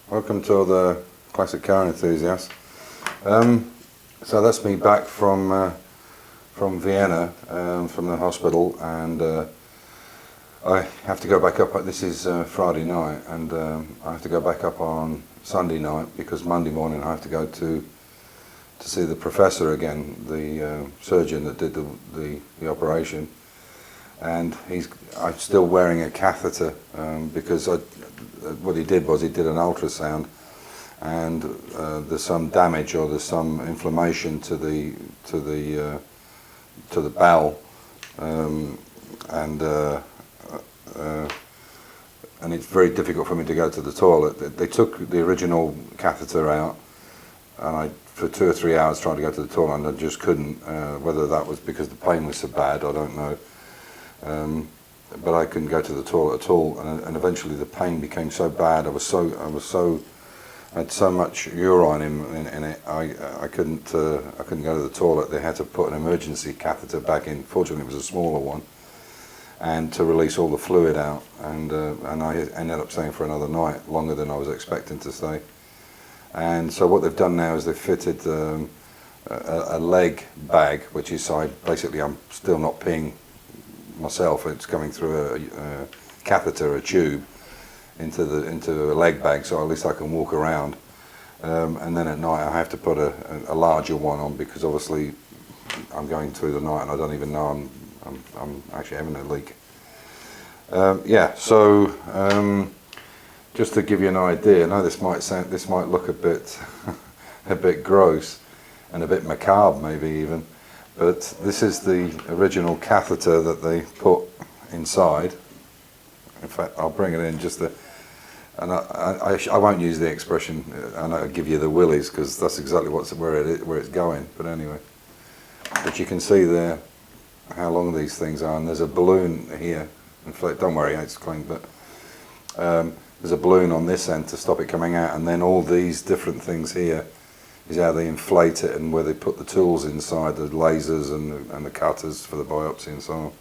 Welcome to all the classic car enthusiasts. So that's me back from Vienna, from the hospital, and I have to go back up. This is Friday night, and I have to go back up on Sunday night because Monday morning I have to go to see the professor again, the surgeon that did the operation, and I'm still wearing a catheter because what he did was he did an ultrasound, and there's some damage or there's some inflammation to the bowel, and it's very difficult for me to go to the toilet. They took the original catheter out, and I for 2 or 3 hours tried to go to the toilet and I just couldn't. Whether that was because the pain was so bad, I don't know. But I couldn't go to the toilet at all, and eventually the pain became so bad. I had so much urine in it. I couldn't go to the toilet. They had to put an emergency catheter back in. Fortunately, it was a smaller one, and to release all the fluid out. And I ended up staying for another night, longer than I was expecting to stay. And so what they've done now is they've fitted a leg bag, which is basically I'm still not peeing myself. It's coming through a catheter, a tube, into a leg bag, so at least I can walk around. And then at night I have to put a larger one on because obviously I'm going through the night and I don't even know I'm actually having a leak. So just to give you an idea, I know this might look a bit gross and a bit macabre maybe even. But this is the original catheter that they put inside. In fact, I'll bring it in and I won't use the expression, and I'll give you the willies because that's exactly where it's going. But anyway, but you can see there how long these things are, and there's a balloon here. In fact, don't worry, it's clean. But there's a balloon on this end to stop it coming out, and then all these different things here is how they inflate it and where they put the tools inside, the lasers and the cutters for the biopsy and so on.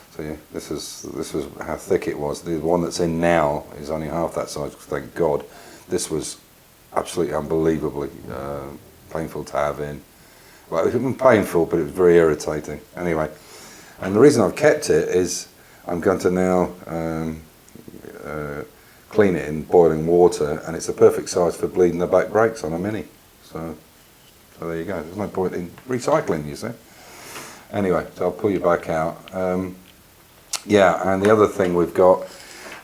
So yeah, this was how thick it was. The one that's in now is only half that size, thank God. This was absolutely unbelievably painful to have in. Well, it wasn't painful, but it was very irritating. Anyway, and the reason I've kept it is I'm going to now clean it in boiling water, and it's the perfect size for bleeding the back brakes on a Mini. So there you go. There's no point in recycling, you see. Anyway, so I'll pull you back out. Yeah, and the other thing we've got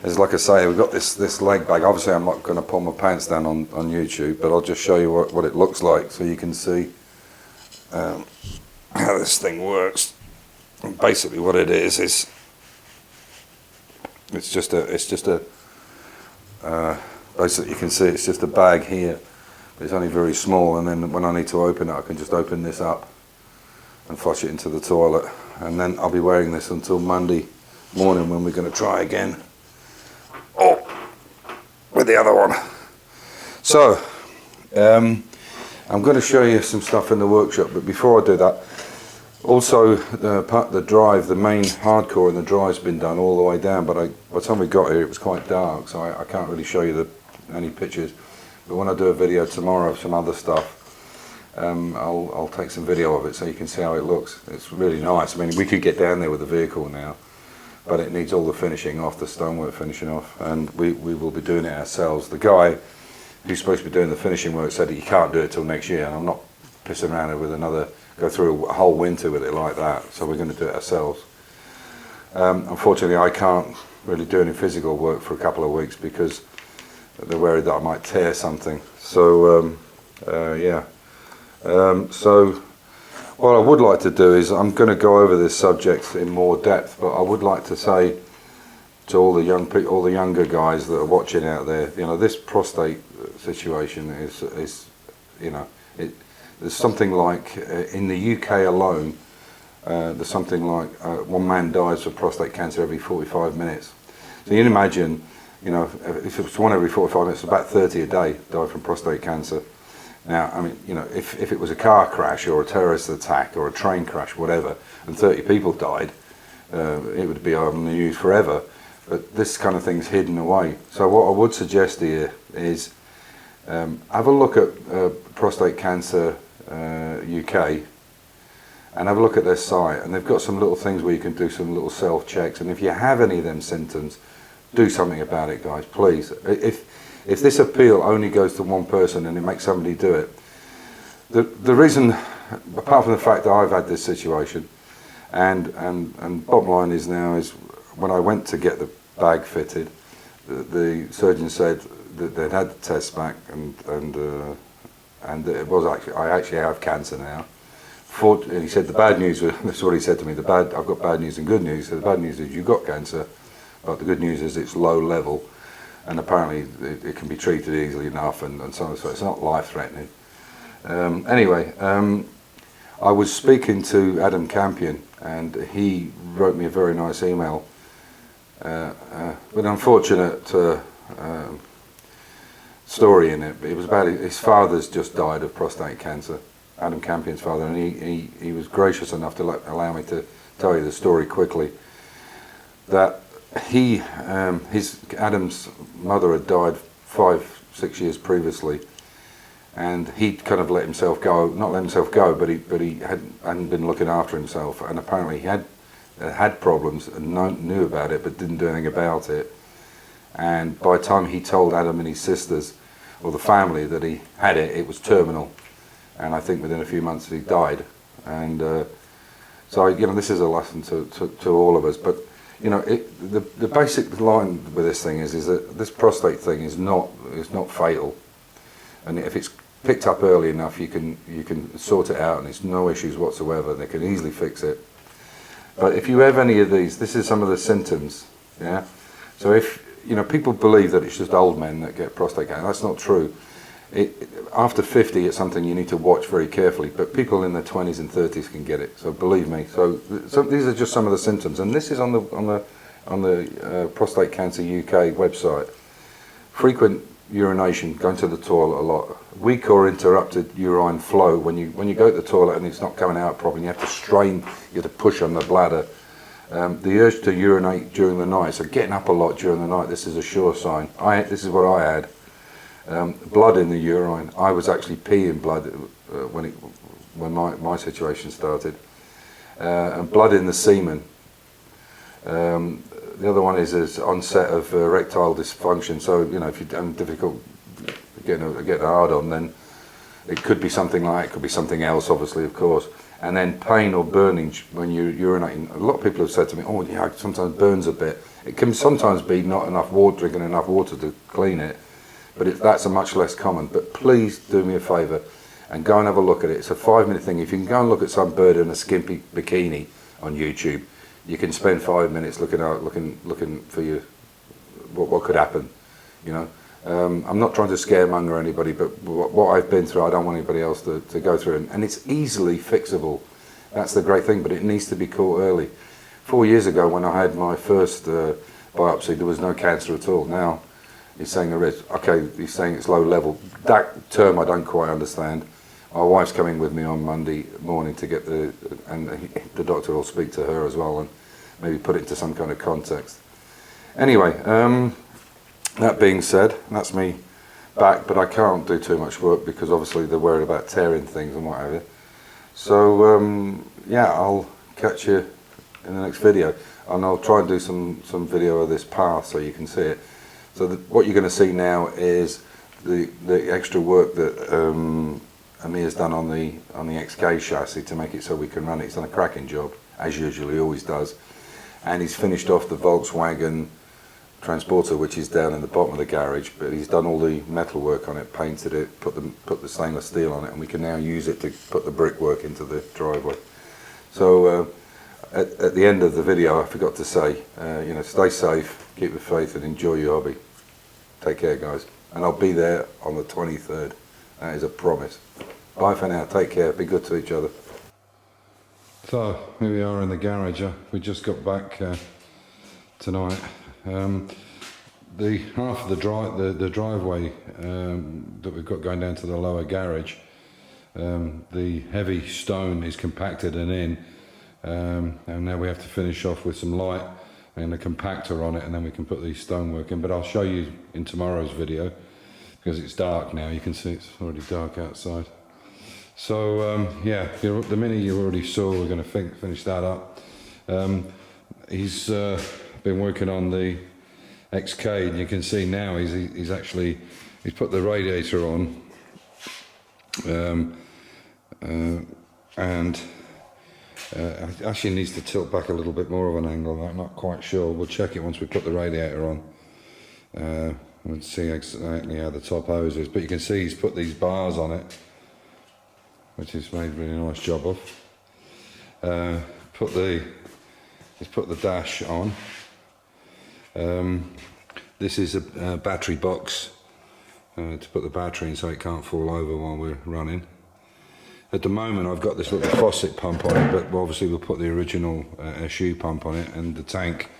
is, like I say, we've got this leg bag. Obviously, I'm not going to pull my pants down on YouTube, but I'll just show you what it looks like so you can see how this thing works. And basically, what it is it's just a basically you can see it's just a bag here. It's only very small, and then when I need to open it I can just open this up and flush it into the toilet, and then I'll be wearing this until Monday morning when we're going to try again with the other one. So I'm going to show you some stuff in the workshop, but before I do that, also the main hardcore in the drive's been done all the way down, but by the time we got here it was quite dark, so I can't really show you any pictures. But when I do a video tomorrow of some other stuff, I'll take some video of it so you can see how it looks. It's really nice. I mean, we could get down there with the vehicle now, but it needs all the finishing off, the stonework finishing off, and we will be doing it ourselves. The guy who's supposed to be doing the finishing work said that you can't do it till next year, and I'm not pissing around with go through a whole winter with it like that, so we're going to do it ourselves. Unfortunately, I can't really do any physical work for a couple of weeks because they're worried that I might tear something. So so what I would like to do is I'm going to go over this subject in more depth, but I would like to say to all the young people, all the younger guys that are watching out there, this prostate situation is there's something like in the UK alone, there's something like 1 man dies of prostate cancer every 45 minutes. So you can imagine, if it was 1 every 45 minutes, about 30 a day die from prostate cancer. Now, I mean, if it was a car crash or a terrorist attack or a train crash, whatever, and 30 people died, it would be on the news forever. but this kind of thing's hidden away. So what I would suggest here is have a look at Prostate Cancer UK, and have a look at their site, and they've got some little things where you can do some little self-checks, and if you have any of them symptoms, do something about it, guys, please. If this appeal only goes to one person and it makes somebody do it, the reason, apart from the fact that I've had this situation, and bottom line is now is when I went to get the bag fitted, the surgeon said that they'd had the test back, and it was actually, I actually have cancer now. And he said the bad news, that's what he said to me, I've got bad news and good news. So the bad news is you've got cancer, but the good news is it's low level, and apparently it can be treated easily enough, and so on, so it's not life-threatening. Anyway, I was speaking to Adam Campion, and he wrote me a very nice email, with an unfortunate story in it. It was about his father's just died of prostate cancer, Adam Campion's father, and he was gracious enough to allow me to tell you the story quickly. That Adam's mother had died 5-6 years previously, and he'd kind of let himself go, not let himself go, but he hadn't been looking after himself, and apparently he had problems and knew about it but didn't do anything about it. And by the time he told Adam and his sisters, or the family, that he had it, it was terminal, and I think within a few months he died. And so, you know, this is a lesson to all of us. But you know, the basic line with this thing is that this prostate thing is not fatal, and if it's picked up early enough, you can sort it out, and it's no issues whatsoever. They can easily fix it. But if you have any of these, this is some of the symptoms. Yeah. So if you know, people believe that it's just old men that get prostate cancer. That's not true. After 50, it's something you need to watch very carefully, but people in their 20s and 30s can get it, so believe me. So these are just some of the symptoms, and this is on the Prostate Cancer UK website. Frequent urination, going to the toilet a lot, weak or interrupted urine flow. When you go to the toilet and it's not coming out properly, you have to strain, you have to push on the bladder. The urge to urinate during the night, so getting up a lot during the night, this is a sure sign. This is what I had. Blood in the urine. I was actually peeing blood when my situation started, and blood in the semen. The other one is onset of erectile dysfunction. So you know, if you're having difficult getting hard on, then it could be something like, it could be something else, obviously, of course. And then pain or burning when you're urinating. A lot of people have said to me, "Oh, yeah, it sometimes burns a bit." It can sometimes be not enough water, drinking enough water to clean it. But that's a much less common. But please do me a favour and go and have a look at it. It's a 5-minute thing. If you can go and look at some bird in a skimpy bikini on YouTube, you can spend 5 minutes looking for what could happen. You know, I'm not trying to scaremonger anybody, but what I've been through, I don't want anybody else to go through. And it's easily fixable. That's the great thing. But it needs to be caught early. 4 years ago, when I had my first biopsy, there was no cancer at all. Now he's saying there is. Okay, he's saying it's low level. That term I don't quite understand. My wife's coming with me on Monday morning to get and the doctor will speak to her as well and maybe put it into some kind of context. Anyway, that being said, that's me back, but I can't do too much work because obviously they're worried about tearing things and what have you. So yeah, I'll catch you in the next video, and I'll try and do some video of this path so you can see it. So what you're going to see now is the extra work that Amir's done on the XK chassis to make it so we can run it. He's done a cracking job, as usual, he always does. And he's finished off the Volkswagen Transporter, which is down in the bottom of the garage, but he's done all the metal work on it, painted it, put the stainless steel on it, and we can now use it to put the brickwork into the driveway. So at the end of the video, I forgot to say, you know, stay safe, keep the faith, and enjoy your hobby. Take care, guys. And I'll be there on the 23rd. That is a promise. Bye for now. Take care. Be good to each other. So, here we are in the garage. We just got back tonight. The half of the driveway that we've got going down to the lower garage, the heavy stone is compacted and in, and now we have to finish off with some light and a compactor on it, and then we can put the stonework in. But I'll show you in tomorrow's video, because it's dark now. You can see it's already dark outside. So yeah, the mini you already saw, we're going to finish that up. He's been working on the XK, and you can see now he's put the radiator on, and actually needs to tilt back a little bit more of an angle. I'm not quite sure. We'll check it once we put the radiator on. We'll see exactly how the top hose is, but you can see he's put these bars on it, which he's made a really nice job of. He's put the dash on. This is a battery box to put the battery in so it can't fall over while we're running. At the moment I've got this little faucet pump on it, but obviously we'll put the original SU pump on it, and the tank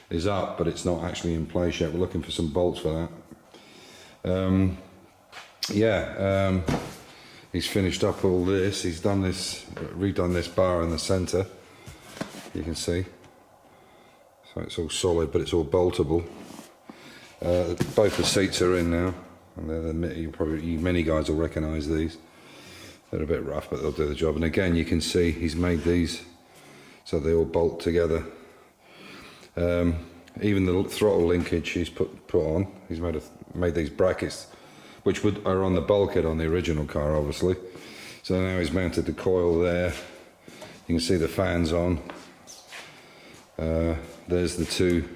is up but it's not actually in place yet. We're looking for some bolts for that. He's finished up all this. He's done this, redone this bar in the centre, you can see. So it's all solid, but it's all boltable. Both the seats are in now, and you many guys will recognise these. They're a bit rough, but they'll do the job. And again, you can see he's made these so they all bolt together. Even the throttle linkage he's put on. He's made these brackets, which are on the bulkhead on the original car, obviously. So now he's mounted the coil there. You can see the fans on. There's the two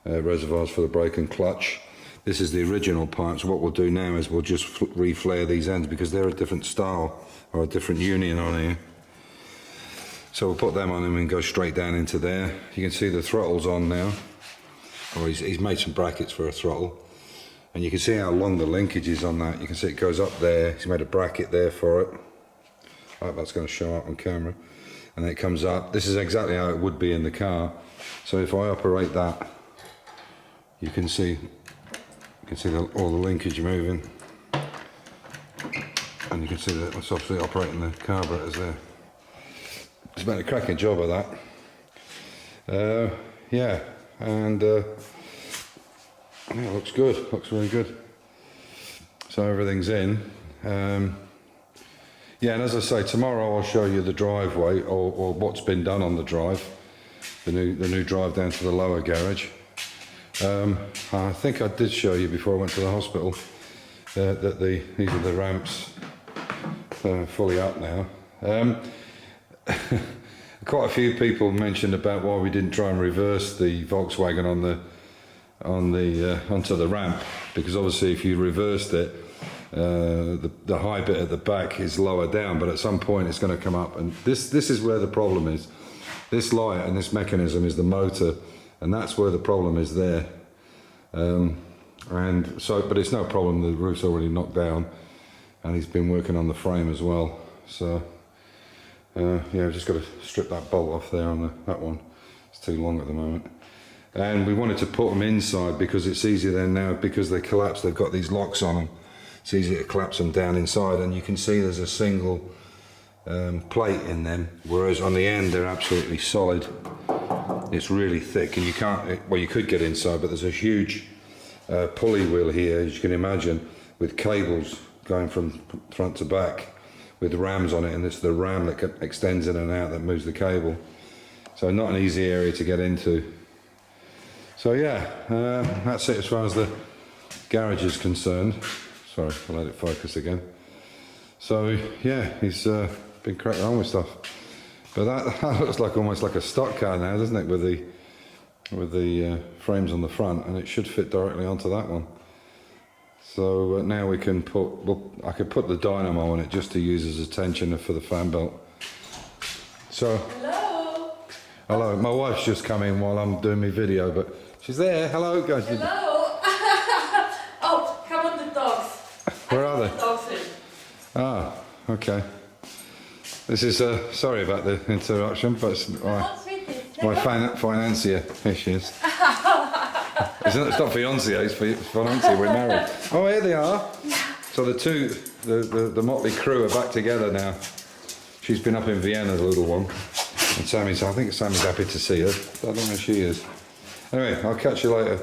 reservoirs for the brake and clutch. This is the original pipe, so what we'll do now is we'll just reflare these ends because they're a different style or a different union on here. So we'll put them on and go straight down into there. You can see the throttle's on now, or he's made some brackets for a throttle, and you can see how long the linkage is on that. You can see it goes up there. He's made a bracket there for it. I hope that's going to show up on camera. And then it comes up. This is exactly how it would be in the car. So if I operate that, you can see all the linkage moving, and you can see that it's obviously operating the carburetors there. It's made a cracking job of that. Yeah, it looks good. Looks really good. So everything's in. Yeah, and as I say, tomorrow I'll show you the driveway or what's been done on the drive, the new drive down to the lower garage. I think I did show you before I went to the hospital that these are the ramps fully up now. Quite a few people mentioned about why we didn't try and reverse the Volkswagen onto the ramp, because obviously if you reversed it, the high bit at the back is lower down, but at some point it's going to come up, and this is where the problem is. This light and this mechanism is the motor, and that's where the problem is there. And so, but it's no problem, the roof's already knocked down, and he's been working on the frame as well. So yeah, we've just got to strip that bolt off there on that one. It's too long at the moment. And we wanted to put them inside because it's easier then now, because they collapse, they've got these locks on them. It's easy to collapse them down inside, and you can see there's a single plate in them, whereas on the end they're absolutely solid. It's really thick, and you can't, well, you could get inside, but there's a huge pulley wheel here, as you can imagine, with cables going from front to back with rams on it, and it's the ram that extends in and out that moves the cable. So not an easy area to get into. So yeah, that's it as far as the garage is concerned. Sorry, I'll let it focus again. So yeah, he's been cracking on with stuff. But that looks like almost like a stock car now, doesn't it, with the frames on the front, and it should fit directly onto that one. So now we can I could put the dynamo on it just to use as a tensioner for the fan belt. So hello. My wife's just come in while I'm doing my video, but she's there. Hello, guys. Hello. Oh, come on, the dogs. Where are they? The dogs in. Ah, okay. This is sorry about the interruption, but it's my financier issues. It's not fiancé, it's financier. We're married. Oh, here they are. So the motley crew are back together now. She's been up in Vienna, the little one, and I think Sammy's happy to see her. I don't know where she is. Anyway, I'll catch you later.